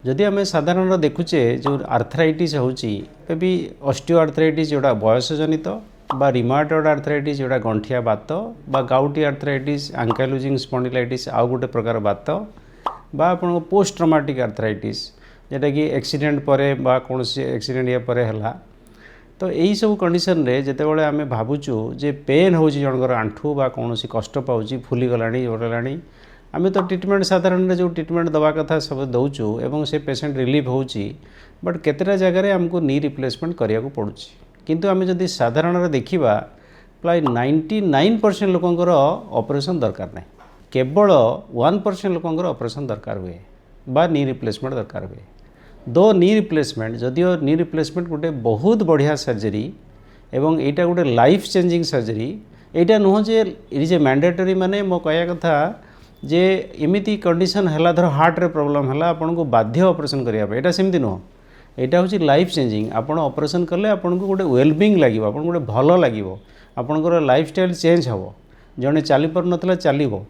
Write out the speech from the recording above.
जदि आम साधारण देखुचे जो आर्थराइटिस होची भी ऑस्टियो आर्थराइटिस जोड़ा बयस जनित बा रिमाटॉइड आर्थराइटिस जोड़ा गंठिया बात बा गाउटी आर्थराइटिस आंकाइलोजिंग स्पॉन्डिलाइटिस आउ गोटे प्रकार बात बा आपन पोस्ट ट्रॉमेटिक आर्थराइटिस जेटा कि एक्सीडेंट परे बा कौन एक्सीडेंट या परे हला तो यही सब कंडीशन रे जेतेबेले आमे भाबुचु जे पेन होची जनकर आंठू बा कौन कष्ट पाउची फुली गलानी ओरलानी आमे तो ट्रीटमेंट साधारण जो ट्रीटमेंट दवा कथा सब दौचु एवं से पेशेंट रिलीफ होची बट केतेटा जगह रे हमको नी रिप्लेसमेंट करिया को पड़ुची किंतु आमे जदि साधारण रे देखिबा प्राय 99% लोकंकर ऑपरेशन दरकार नहीं केवल 1% लोकंकर ऑपरेशन दरकार हुए बा नी रिप्लेसमेंट दरकार हुए दो नी रिप्लेसमेंट जदिओ नी रिप्लेसमेंट गोटे बहुत बढ़िया सर्जरी एवं एटा गोटे लाइफ चेंजिंग सर्जरी एटा नुह जे इज ए मैंडेटरी माने मो कहया कथा जे एमिति कंडीशन हैला धर हार्ट रे प्रॉब्लम हैला आपन को बाध्य ऑपरेशन करिया पे एटा सेमति नुह एटा होची लाइफ चेंजिंग आपन ऑपरेशन करले आपन को गोटे वेलबिंग लागिवो आपन गोटे भलो लागिवो आपन को लाइफ स्टाइल चेंज हबो जने चाली पर नतला चालिवो